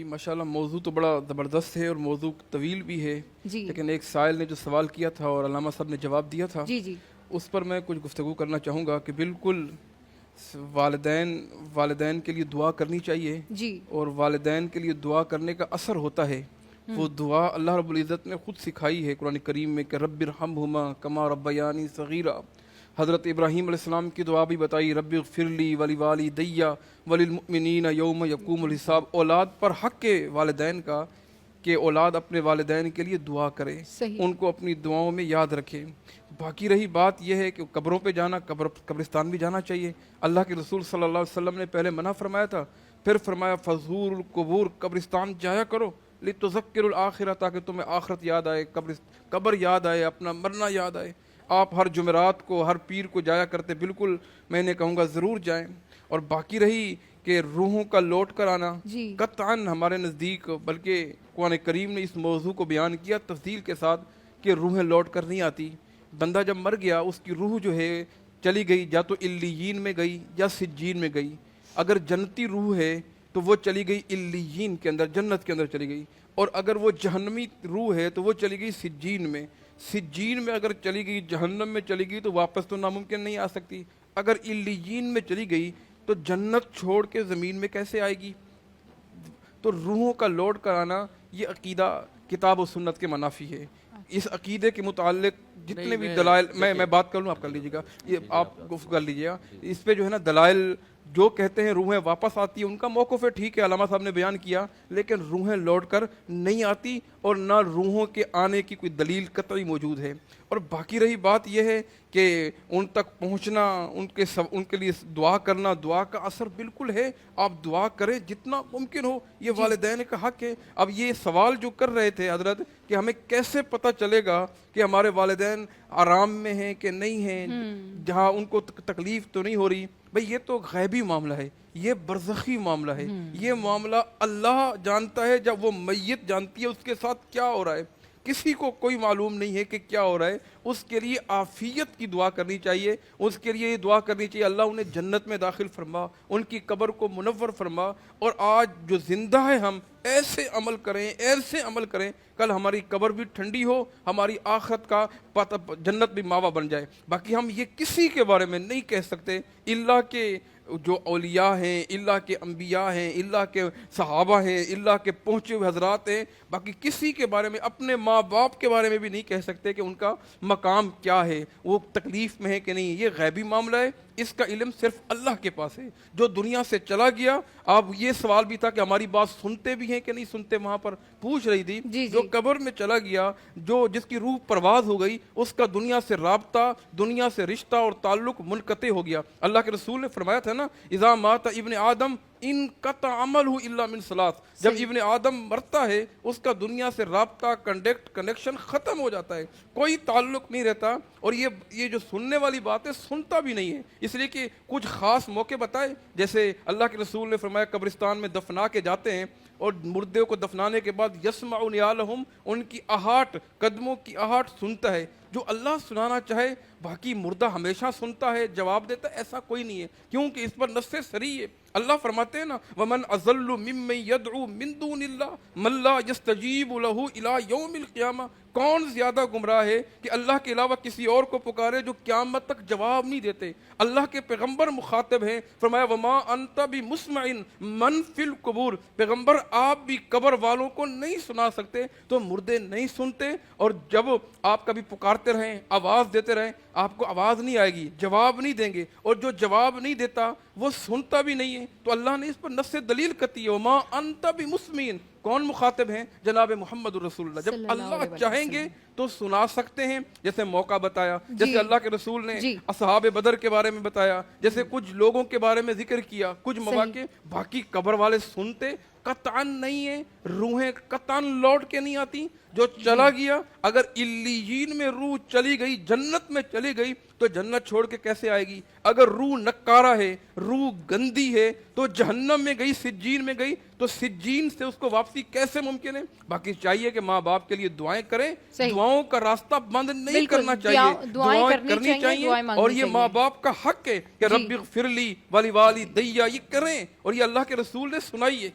माशाल्लाह मौजू तो बड़ा ज़बरदस्त है और मौजू तवील भी है, जी लेकिन एक साइल ने जो सवाल किया था और अल्लामा साहब ने जवाब दिया था, जी जी उस पर मैं कुछ गुफ्तगू करना चाहूँगा कि बिल्कुल वालिदैन वालिदैन के लिए दुआ करनी चाहिए जी और वालिदैन के लिए दुआ करने का असर होता है। वो दुआ अल्लाह रब्बुल इज़्ज़त ने खुद सिखाई है कुरान करीम में कि रब्बिरहमहुमा कमा रब्बयानी सगीरा। हज़रत इब्राहीम अलैहिस्सलाम की दुआ भी बताई, रब्बिग़फिरली वलिवालिदैया वलिलमुमिनीना यौम यक़ूमुल हिसाब। औलाद पर हक़ है वालिदैन का कि औलाद अपने वालिदैन के लिए दुआ करे, सही उनको अपनी दुआओं में याद रखे। बाकी रही बात यह है कि कब्रों पे जाना, कब्रिस्तान भी जाना चाहिए। अल्लाह के रसूल सल्लल्लाहु अलैहि वसल्लम ने पहले मना फरमाया था, फिर फरमाया फ़ज़ूरुल कुबूर, कब्रिस्तान जाया करो, लितुज़क्किरुल आखिरा, ताकि तुम्हें आखिरत याद आए, कब्र याद आए, अपना मरना याद आए। आप हर जुमेरात को, हर पीर को जाया करते, बिल्कुल मैंने कहूँगा ज़रूर जाएं। और बाकी रही कि रूहों का लौट कर आना, जी कतअन हमारे नज़दीक, बल्कि कुरान करीम ने इस मौजू को बयान किया तफसील के साथ कि रूहें लौट कर नहीं आती। बंदा जब मर गया उसकी रूह जो है चली गई, या तो इल्लियीन में गई या सिज्जीन में गई। अगर जन्नती रूह है तो वो चली गई इल्लियीन के अंदर, जन्नत के अंदर चली गई, और अगर वो जहन्नमी रूह है तो वो चली गई सिज्जीन में। सिज्जीन में अगर चली गई, जहन्नम में चली गई, तो वापस तो नामुमकिन नहीं आ सकती। अगर इल्लियीन में चली गई तो जन्नत छोड़ के ज़मीन में कैसे आएगी? तो रूहों का लौट कर आना, ये अकीदा किताब और सुन्नत के मनाफी है। इस अकीदे के मुताल्लिक जितने भी दलाइल, मैं बात कर लूँ, आप कर लीजिएगा, ये आप गुफ्त कर लीजिएगा। इस पे जो है ना दलाइल जो कहते हैं रूहें वापस आती है, उनका मौक़िफ़ है, ठीक है, अल्लामा साहब ने बयान किया, लेकिन रूहें लौट कर नहीं आती और ना रूहों के आने की कोई दलील कतई मौजूद है। और बाकी रही बात यह है कि उन तक पहुंचना, उनके लिए दुआ करना, दुआ का असर बिल्कुल है। आप दुआ करें जितना मुमकिन हो, ये वालिदैन का हक़ है। अब ये सवाल जो कर रहे थे हजरत कि हमें कैसे पता चलेगा कि हमारे वालिदैन आराम में हैं कि नहीं हैं, जहाँ उनको तकलीफ़ तो नहीं हो रही, भाई ये तो गैबी मामला है, ये बरज़खी मामला है। ये मामला अल्लाह जानता है, जब वो मैयत जानती है उसके साथ क्या हो रहा है। किसी को कोई मालूम नहीं है कि क्या हो रहा है। उसके लिए आफियत की दुआ करनी चाहिए, उसके लिए ये दुआ करनी चाहिए, अल्लाह उन्हें जन्नत में दाखिल फरमा, उनकी कब्र को मुनव्वर फरमा। और आज जो जिंदा है हम ऐसे अमल करें, ऐसे अमल करें, कल हमारी कब्र भी ठंडी हो, हमारी आखिरत का जन्नत भी मावा बन जाए। बाकी हम ये किसी के बारे में नहीं कह सकते, इल्ला के जो औलिया हैं, इल्ला के अंबिया हैं, इल्ला के सहाबा हैं, इल्ला के पहुँचे हुए हजरात हैं। बाकी किसी के बारे में, अपने माँ बाप के बारे में भी नहीं कह सकते कि उनका मकाम क्या है, वो तकलीफ़ में है कि नहीं। ये गैबी मामला है, इसका इल्म सिर्फ अल्लाह के पास है। जो दुनिया से चला गया, आप ये सवाल भी था कि हमारी बात सुनते भी हैं कि नहीं सुनते, वहाँ पर पूछ रही थी। जो कब्र में चला गया, जो जिसकी रूह परवाज हो गई, उसका दुनिया से राब्ता, दुनिया से रिश्ता और ताल्लुक मुनक़ते हो गया। अल्लाह के रसूल ने फरमाया था ना, इज़ा माता इब्न आदम इन कत अमल हु इल्ला मिन सलात। जब इब्न आदम मरता है, उसका दुनिया से राब्ता, कनेक्शन ख़त्म हो जाता है, कोई ताल्लुक नहीं रहता। और ये जो सुनने वाली बात है, सुनता भी नहीं है, इसलिए कि कुछ ख़ास मौके बताए, जैसे अल्लाह के रसूल ने फरमाया कब्रिस्तान में दफना के जाते हैं और मुर्दे को दफनाने के बाद यस्माउ नियालहुम, उनकी आहट, कदमों की आहट सुनता है। जो अल्लाह सुनाना चाहे, बाकी मुर्दा हमेशा सुनता है, जवाब देता है, ऐसा कोई नहीं है, क्योंकि इस पर नस्से सरी है। अल्लाह फरमाते हैं ना, वमन अज़ल्लु मिम्मन यदउ मिन दूनिल्लाह मन ला यस्तजीबु लहू इला यौमिल क़ियामा। कौन ज़्यादा गुमराह है कि अल्लाह के अलावा किसी और को पुकारे जो क़यामत तक जवाब नहीं देते। अल्लाह के पैगम्बर मुखातब हैं, फरमाया वमा अंत बिमुस्मइन मन फिल कुबूर। पैगम्बर आप भी कब्र वालों को नहीं सुना सकते, तो मुर्दे नहीं सुनते। और जब आप कभी पुकारते रहें, आवाज़ देते रहें, आपको आवाज़ नहीं आएगी, जवाब नहीं देंगे, और जो जवाब नहीं देता वो सुनता भी नहीं है। तो अल्लाह ने इस पर नस्से दलील कती है, वमा अंत बिमुस्मिन। कौन मुखातब हैं? जनाब मोहम्मद रसूलुल्लाह। जब अल्लाह चाहेंगे तो सुना सकते हैं, जैसे मौका बताया, जैसे अल्लाह के रसूल ने असहाब बदर के बारे में बताया, जैसे कुछ लोगों के बारे में जिक्र किया, कुछ मौके। बाकी कब्र वाले सुनते कतान नहीं है, रूहें कतान लौट के नहीं आती। जो चला गया, अगर इल्लियीन में रूह चली गई, जन्नत में चली गई, तो जन्नत छोड़ के कैसे आएगी? अगर रूह नक्कारा है, रूह गंदी है, तो जहन्नम में गई, सिज्जीन में गई, तो सिज्जीन से उसको वापसी कैसे मुमकिन है? बाकी चाहिए कि माँ बाप के लिए दुआएं करें, दुआओं का रास्ता बंद नहीं करना चाहिए, दुआएं करनी चाहिए। और ये माँ बाप का हक है कि रब्बिग़फिरली वलिवालिदैया, ये करें, और ये अल्लाह के रसूल ने सुनाई है।